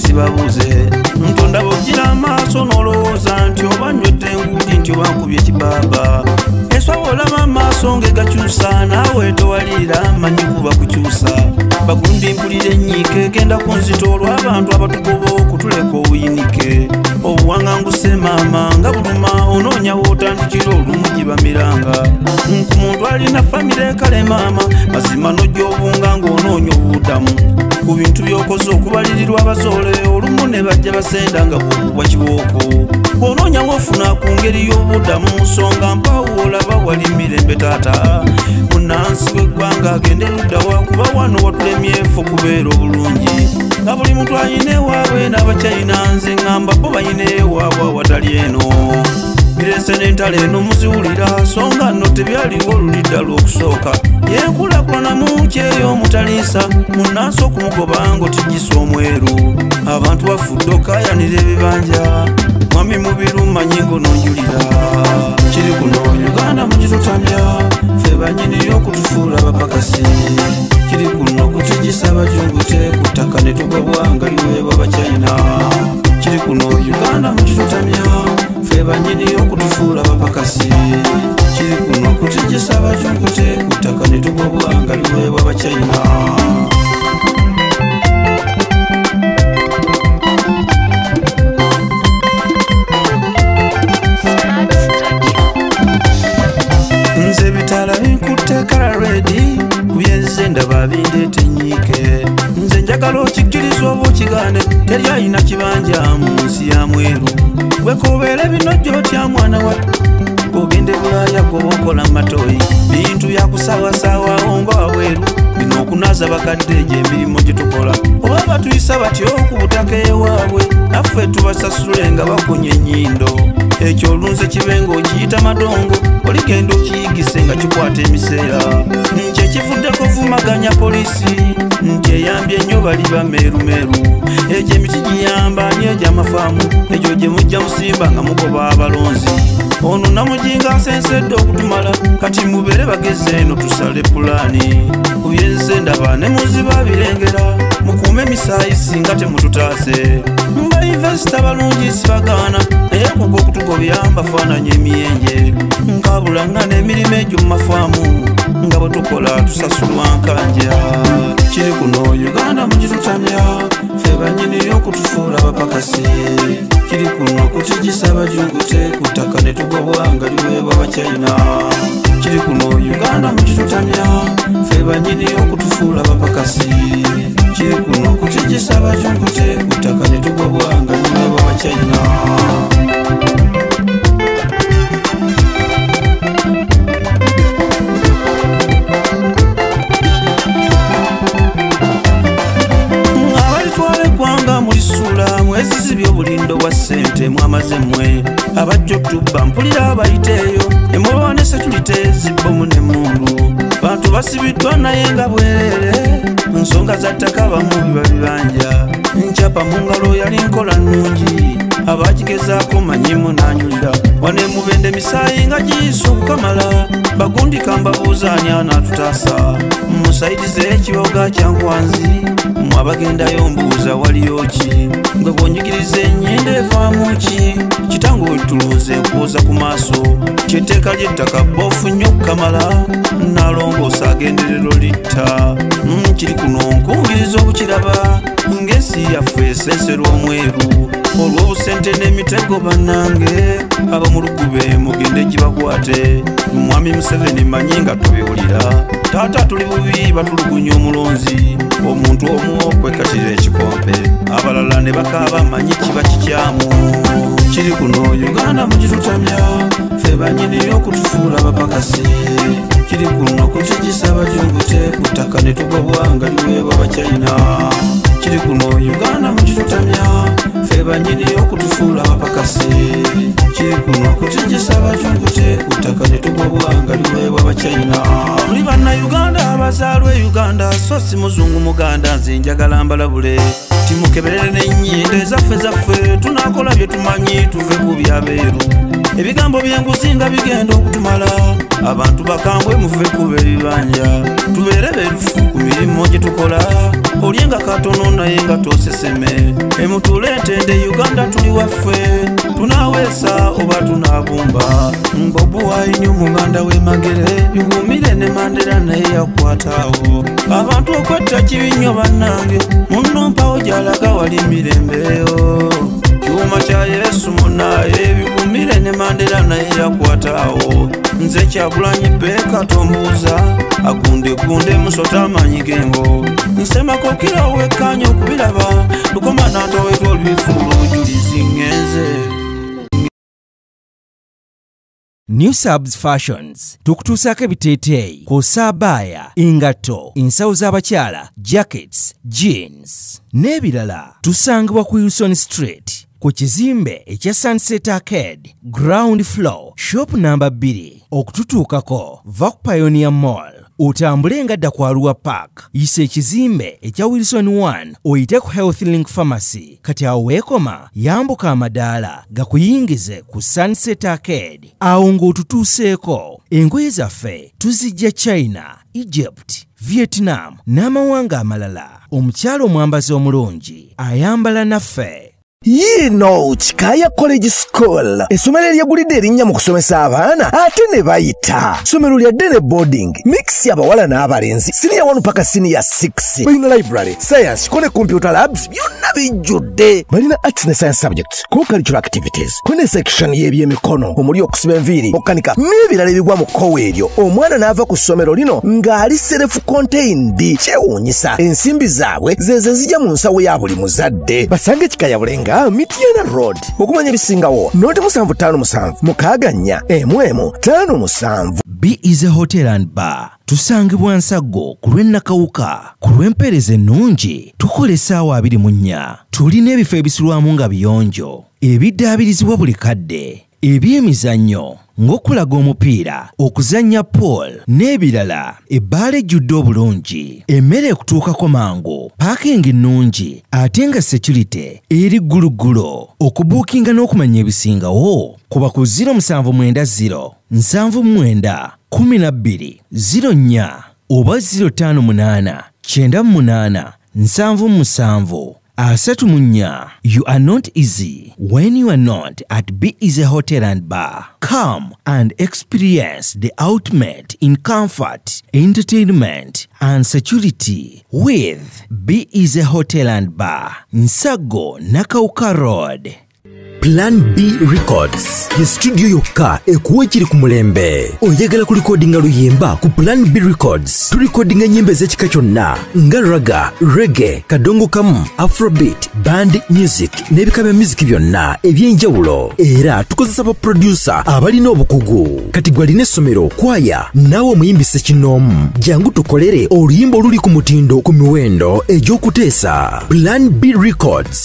sibabuze ntonda bogira amaaso nolowooza nti oba nywedde enguudi nti oba nkubye ekibaba enswawa olaba amaaso ngegakyusa naawe towaliira manyi kuba kukyusa bagundi mpulira enyiike egenda ku nzito olw'abantu abatugoba okutuleka obuyinike obuwaŋŋanguse maama nga buluma onoonya wootandikira olumu gibamiranga ku muntu alina famire ekale maama mazima nojja obunga ng'onoonya obuddamu ku bintu by'okoze okubalirirwa abazoole olumu ne bajja basenda nga bwokubwa kibooko bw'onoonya woofuna ku ngeri y'obuddamu nsonga mpawo olaba wali mirembe taata munnansi w'eggwanga agende luddawa kuba wano watulemyefu kubeera obulungi nga buli muntu ayina ewaabwe n'abakyayina nze ŋŋamba bo bayina ewaabwe awatali eno mirese n'entalo eno muziwulira songa nno tebyaliwo olulidda lw'okusooka yenkulakulanamu kyeyo omutaliisa munnansi okumugoba ng'otigisa omweru abantu bafudde okayanira ebibanja mwami mubiru manyi ng'ononjulira kiri kuno Uganda mugitutamya ffe banyini okutufuula abapakasi kiri kuno kutigisa abajungute ku ttaka ne tugobwa nga liweebwa Abachina kiri kuno Uganda mugitutamya ffe banyini okutufuula abapakasi kiri kuno kutigisa abajungute ku ttaka ne tugobwa nga liweebwa Abachina nze bitala binkutte kala redi kuyenze ndaba bindeeta enyiike nze njagala okikkiriza oba okigaane teri ayina kibanja mu nsi ya mweru bwekobeera bino gy'otya mwana wa ogende Bulaaya goba okola matoyi bintu byakusaawasaawaawo nga wabweru bino okunaza bakadde egyo emirimu gye tukola oba batuyisa batyo ku butaka ewaabwe naffe tubasasule nga bakunya ennyindo ekyo olunze kibe ng'okiyita madongo oligenda okiyigise nga kikwata emiseera nti ekivuddeko vumaganya poliisi nti eyambye ennyo bali bameerumeeru egyo emiti giyamba ani egy'amafaamu egyo gye mujja musimba nga mugoba abalonzi ono namujinga asensedde okutumala kati mubeere bageze eno tusale pulaani kubyenze ndaba ne muziba birengera mukuume emisaayi singa temututaase bayinvesita balungi sibagaana naye kugo okutugobya bafaananya emyenje nkabulanga n'emirimu egyo mu mafaamu nga bwe tukola tusasulwa nkanja kiri kuno Uganda mugitutamya ffe banyini okutufuula abapakasi kiri kuno kutigisa abajungute ku ttaka ne tugobwa nga liweebwa Abachina kiri kuno Uganda mugitutamya ffe banyini okutufuula abapakasi kiri kuno kutigisa abajungute ku ttaka ne tugobwa nga liweebwa Abachina mwezizibye obulindo bwa ssente mwamaze mmwe abajja otubba mpulira abayiteeyo emulwanese tulite zibbomu n'emmundu bantu basibiddwa naye nga bwereere nsonga za ttaka abamu biba bibanja nkyapa mu ngalo yali nkola nnungi abakigezaako manyimu n'anyulira wano emubende misaayi nga giyisa okukamala bagundika mbabuuza ani anaatutaasa musaidize ekiboga kya Nkwanzi mwabagendayo mbuuza waliyo ki gwe bwonyigiriza ennyinda evaamu ki kitange olituluuza enkuuza ku maaso kyetteeka ly'ettaka boofu nnyo okukamala nalongoosa agenderero litta kiri kuno nkungiriza obukiraba ng'ensi yaffe esenserwa omweru olw'obusente n'emitego bannange abamulugube mugende gibakwate mwami Museveni manyi nga tubiwulira taata tuli bubi batulugunya omulonzi omuntu omu okwekatira ekikompe abalala ne bakaaba manyi kiba kikyamu kiri kuno Uganda mugitutamya ffe banyini okutufuula abapakasi kiri kuno kutigisa abajungute ku ttaka ne tugobwa nga liweebwa Abachina kiri kuno Uganda mugitutamya ffe banyini okutufuula abapakasi kiri kuno kutigisa abajungute ku ttaka ne tugobwa nga liweebwa Abachina tuli bannayuganda abazaalwa Uganda so si muzungu muganda nze njagala mbalabule timukeberere n'ennyindo ezaffe tunaakola bye tumanyi tuve ku byabeeru ebigambo byengusinga bigenda okutumala abantu bakambwe muve kuba ebibanja tubeere beerufu ku mirimu gye tukola olyenga katono naye nga toseseme emutuleetende Uganda tuli waffe tunaweesa oba tunabumba Bobi Wine omuganda w'emagere bigumire ne Mandela naye yakwataawo abantu okwetta kibi nnyo bannange munno mpawo gy'alaga wali mirembeyo kyuma kya Yesu munaye bigumire ne Mandela naye yakwataawo nze Kyagulanyi Beka tombuuza agundegunde musota amanyi gengo nsemako kira owekkaanya okubiraba lukoma nantoweetwa olubifuula obujulizi ngenze. New Subs Fashions tukutuusaako ebiteeteeyi kw'ossa abaya, engatto, ensawo z'abakyala, jackets, jeans n'ebirala. Tusangibwa ku Wilson Street ku kizimbe ekya Sunset Arcade ground floor shop number 2. Okututuukako va ku Pioneer Mall otambule ngadda ku Arua Park yisa ekizimbe ekya Wilson 1 oyite ku Health Link Pharmacy kati awo weekoma yambuka amadaala gakuyingize ku Sunset Arcade awo ng'otutuuseeko. Engoye zaffe tuzijja China, Egypt, Vietnam n'amawanga amalala. Omukyala omwambazi omulungi ayambala naffe. Yino Chikaya College School essomero eryegulidde erinnya mu kusomesa abaana ate ne bayita ssomero lya Dene Boarding mix y'abawala n'abalenzi senior 1 paka senior 6 balina library science kone computer labs byonna bijjudde balina arts ne science subjects co-curricular activities kone section y'ebyemikono omuli okusiba enviiri okukanika n'ebirala ebigwa mu kkowe eryo omwana n'ava ku ssomero lino ng'ali self contained kyewuunyisa ensimbi zaabwe ze zijja mu nsawo ya buli muzadde basange Chikaya Bulenga Mitiana Road okumanya bisingawo noti 757 mukaganya emwemu 57. Be Easy Hotel and Bar tusangibwa Nsago ku lw'Ennakawuka ku lw'empeereza ennungi tukola essaawa 24. Tulina ebifo ebisulwamu nga biyonjo ebiddaabirizibwa buli kadde ebyemizannyo ng'okulaga omupiira okuzannya pool n'ebirala. Ebbaala ejjudde obulungi emmere ekutuukako mangu paakingi nnungi ate nga security eri gguluggulo. Okubuukinga n'okumanya ebisingawo kuba ku 070 79 12 04 oba 058 98 77 34. You are not easy when you are not at Be Easy Hotel and Bar. Come and experience the ultimate in comfort, entertainment and security with Be Easy Hotel and Bar, Nsago, Nakauka Road. Plan B Records ye studio yokka ekuwa ekiri ku mulembe. Oyagala ku recordinga luyimba ku Plan B Records tu recordinga nyimbe z'ekika kyonna nga raga, reggae, kadongo kamu, afrobeat, band music n'ebika bya music byonna eby'enjawulo. Era tukozesa ba producer abalina obukugu. Kati gwalina essomero kwaya naawe omuyimbise kinoomu jangu tukolere oluyimba oluli ku mutindo ku miwendo egy'okuteesa. Plan B Records